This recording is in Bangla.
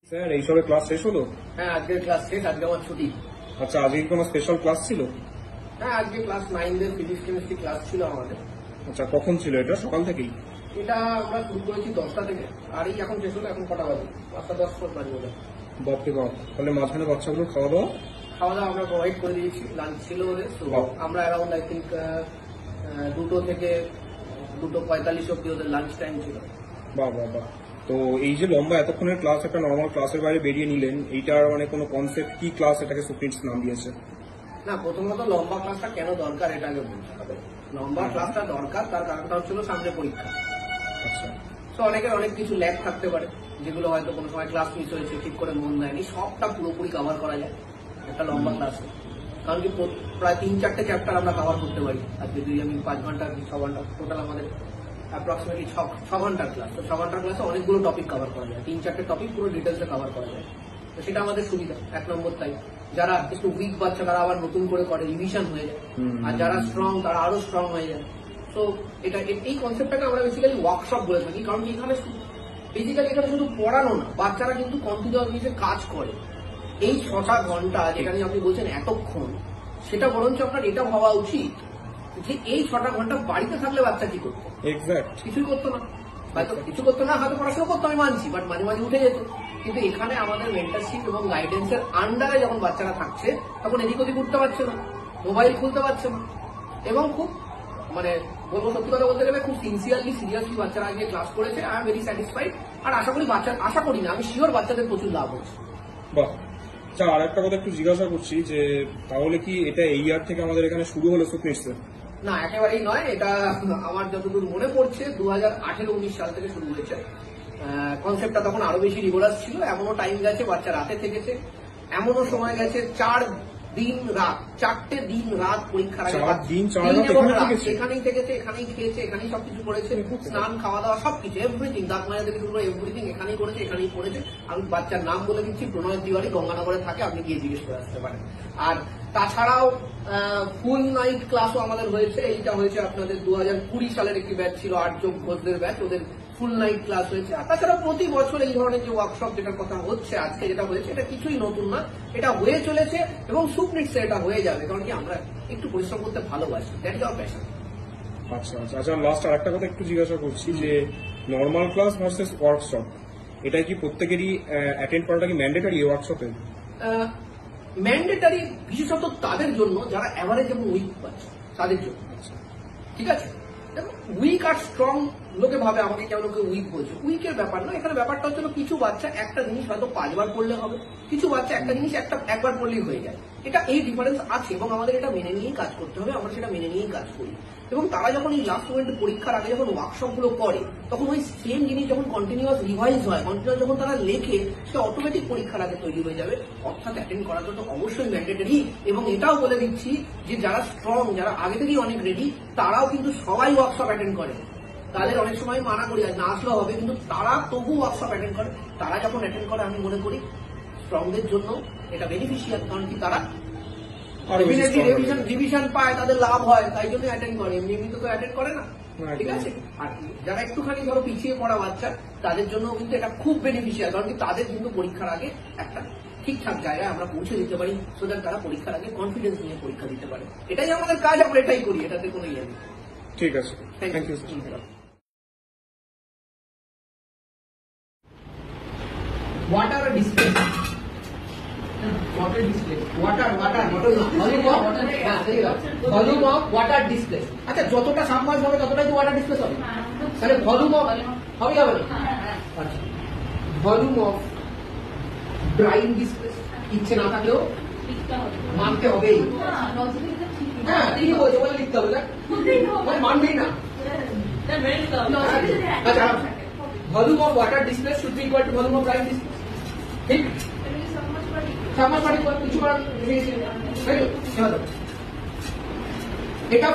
স্যার এইসবে ক্লাস শেষ হলো? হ্যাঁ, আজকের ক্লাস শেষ, আজকে আমার ছুটি। আচ্ছা, আজকে কোনো স্পেশাল ক্লাস ছিল? হ্যাঁ, আজকে ক্লাস 9 এর ফিজিক্স কেমিস্ট্রি ক্লাস ছিল আমাদের। আচ্ছা, কখন ছিল এটা? সকাল থেকেই? এটা আমরা শুরু করেছি 10টা থেকে, আর এই এখন শেষ হলো। এখন কটা বাজে? 5:10 বাজে বোধ হয়। বাপরে বাপ, তাহলে মাঝখানে বাচ্চাগুলোর খাওয়া দাওয়া? খাওয়া দাওয়া আমরা প্রোভাইড করে দিয়েছি, লাঞ্চ ছিল ওদের। তো বাহ। আমরা অ্যারাউন্ড আই থিঙ্ক 2টো থেকে 2:45 অব্দি ওদের লাঞ্চ টাইম ছিল। বাহ বাহ বাহ। তো এই যে লম্বা এতক্ষণের ক্লাস, একটা নর্মাল ক্লাসের বাইরে বেরিয়ে নিলেন, এইটার মানে কোনো কনসেপ্ট কি ক্লাস এটাকে সুপ্রিন্স নাম দিয়েছে? না, প্রথমত লম্বা ক্লাসটা কেন দরকার এটা আগে বলতে হবে। লম্বা ক্লাসটা দরকার, তার কারণটা হচ্ছিল সামনে পরীক্ষা। আচ্ছা, তো অনেকের অনেক কিছু ল্যাগ থাকতে পারে, যেগুলো হয়তো কোনো সময় ক্লাস মিস হয়েছে, ঠিক করে মন দেয়নি, সবটা পুরোপুরি কভার করা যায় একটা লম্বা ক্লাসে। কারণ কি প্রায় 3-4টে চ্যাপ্টার আমরা কভার করতে পারি। আজকে যদি আমি 5 ঘন্টা 6 ঘন্টা টোটাল আমাদের অ্যাপ্রক্সিমেটলি 6 ঘন্টার ক্লাস। তো 6 ঘন্টার ক্লাসে অনেকগুলো টপিক কভার করা যায়, 3-4টে টপিক পুরো ডিটেলসে কভার করা যায়। তো সেটা আমাদের সুবিধা 1 নম্বর। তাই যারা একটু উইক বাচ্চা তারা আবার নতুন করে রিভিশন হয়ে যায়, আর যারা স্ট্রং তারা আরো স্ট্রং হয়ে যায়। তো এটা এই কনসেপ্টটাকে আমরা বেসিক্যালি ওয়ার্কশপ বলে থাকি। কারণ এখানে বেসিক্যালি এখানে শুধু পড়ানো না, বাচ্চারা কিন্তু কন্টিনিউয়াস নিজে কাজ করে। এই 6টা ঘন্টা যেখানে আপনি বলছেন এতক্ষণ, সেটা বরঞ্চ আপনার এটা ভাবা উচিত যে এই 6টা ঘন্টা বাড়িতে থাকলে বাচ্চা কি করতো? এক্স্যাক্ট। কিছুই করতো না, হয়তো কিছু করতো না, হয়তো পড়াশোনা করতো, আমি মানছি, বাট মাঝে মাঝে উঠে যেত। কিন্তু এখানে আমাদের মেন্টারশিপ এবং গাইডেন্সের আন্ডারে যখন বাচ্চারা থাকছে, তখন এদিক ওদিক উঠতে পারছে না, মোবাইল খুলতে পারছে না, এবং খুব মানে বলবো সত্যি কথা বলতে গেলে খুব সিনসিয়ারলি সিরিয়াসলি বাচ্চারা আগে ক্লাস করেছে। I am very satisfied. আর আশা করি না, আমি শিওর বাচ্চাদের প্রচুর লাভ হচ্ছে। বাহ। আচ্ছা, আর একটা কথা একটু জিজ্ঞাসা করছি যে তাহলে কি এটা এই ইয়ার থেকে আমাদের এখানে শুরু হলো সুপ্রিন্সে? না, একেবারেই নয়। এটা আমার যতদূর মনে পড়ছে 2018-19 সাল থেকে শুরু হয়েছে। কনসেপ্টটা তখন আরো বেশি রিগোরাস ছিল। এমনও টাইম গেছে বাচ্চা রাতে থেকেছে, এমনও সময় গেছে 4 দিন রাত, 4টে দিন রাত পরীক্ষার আগে এখানেই থেকেছে, এখানেই খেয়েছে, এখানেই সবকিছু করেছে, স্নান খাওয়া দাওয়া সবকিছু এভরিথিং, দাঁত মাজা থেকে শুরু করে এভরিথিং এখানেই করেছে, এখানেই পড়েছে। আমি বাচ্চার নাম বলে দিচ্ছি, প্রণয় তিওয়ারি, গঙ্গানগরে থাকে, আপনি গিয়ে জিজ্ঞেস করে আসতে পারেন। আর তাছাড়াও ফুল নাইট ক্লাসও আমাদের হয়েছে। এইটা হয়েছে আপনাদের 2020 সালের একটি ব্যাচ ছিল, আর্যক ঘোষদের ব্যাচ, ওদের ফুল নাইট ক্লাস হয়েছে। আর তাছাড়া প্রতি বছর এই ধরনের যে ওয়ার্কশপ যেটার কথা হচ্ছে আজকে, যেটা হয়েছে, এটা কিছুই নতুন না, এটা হয়ে চলেছে এবং সুপ্রিন্সে এটা হয়ে যাবে। কারণ কি আমরা একটু পরিশ্রম করতে ভালোবাসি, দ্যাট ইজ আওয়ার প্যাশন। আচ্ছা আচ্ছা আচ্ছা, লাস্ট আর একটা কথা একটু জিজ্ঞাসা করছি যে নর্মাল ক্লাস ভার্সেস ওয়ার্কশপ, এটা কি প্রত্যেকেরই অ্যাটেন্ড করাটা কি ম্যান্ডেটরি ওয়ার্কশপে? ম্যান্ডেটারি বিশেষত তাদের জন্য যারা অ্যাভারেজ এবং উইক পাচ্ছে, তাদের জন্য। ঠিক আছে, উইক আর স্ট্রং লোকে ভাবে আমাকে কেমন কেউ উইক বলছে। উইকের ব্যাপার না, এখানে ব্যাপারটা হচ্ছে কিছু বাচ্চা একটা জিনিস হয়তো 5 বার পড়লে হবে, কিছু বাচ্চা একটা জিনিস একবার পড়লেই হয়ে যায়। এটা এই ডিফারেন্স আছে এবং আমাদের এটা মেনে নিয়েই কাজ করতে হবে। আমরা সেটা মেনে নিয়েই কাজ করি। এবং তারা যখন এই লাস্ট মোমেন্টে পরীক্ষার আগে যখন ওয়ার্কশপ গুলো করে, তখন ওই সেম জিনিস যখন কন্টিনিউয়াস রিভাইজ হয়, কন্টিনিউয়াস যখন তারা লেখে, সে অটোমেটিক পরীক্ষার আগে তৈরি হয়ে যাবে। অর্থাৎ অ্যাটেন্ড করাটা তো অবশ্যই ম্যান্ডেটরি। এবং এটাও বলে দিচ্ছি যে যারা স্ট্রং, যারা আগে থেকেই অনেক রেডি, তারাও কিন্তু সবাই ওয়ার্কশপ অ্যাটেন্ড করে। তাদের অনেক সময় মানা করি না আসলেও হবে, কিন্তু তারা তবু ওয়ার্কশপ অ্যাটেন্ড করে। তারা যখন অ্যাটেন্ড করে, আমি মনে করি স্ট্রংদের জন্য এটা বেনিফিশিয়াল। কারণ কি তারা রিভিশন পায়, তাদের লাভ হয়, তাই জন্য অ্যাটেন্ড করে। এমনি তো অ্যাটেন্ড করে না। ঠিক আছে, আর যারা একটুখানি ধরো পিছিয়ে পড়া বাচ্চা, তাদের জন্য কিন্তু এটা খুব বেনিফিশিয়াল। কারণ কি তাদের কিন্তু পরীক্ষার আগে একটা ঠিকঠাক জায়গায় আমরা পৌঁছে দিতে পারি, সো দ্যাট তারা পরীক্ষার আগে কনফিডেন্স নিয়ে পরীক্ষা দিতে পারে। এটাই আমাদের কাজ, আমরা এটাই করি, এটাতে কোনো ইয়ে নেই। ঠিক আছে, thank you. Water display. Water display. Water volume of water display. আচ্ছা, যতটা সাবমার্জ হবে ততটাই তো ওয়াটার ডিসপ্লেস হবে। তাহলে ভলিউম অফ হবে যাবে না? আচ্ছা, ভলিউম অফ ব্রাইন ডিসপ্লেস ইচ্ছে না থাকলেও মানতে হবেই। হ্যাঁ, ঠিক বলছে, বলে লিখতে হবে, মানে মানবেই না। আচ্ছা, volume of water displace should be equal to volume of Brian displace. ঠিক, সাবমার্জ কিছু করার এটা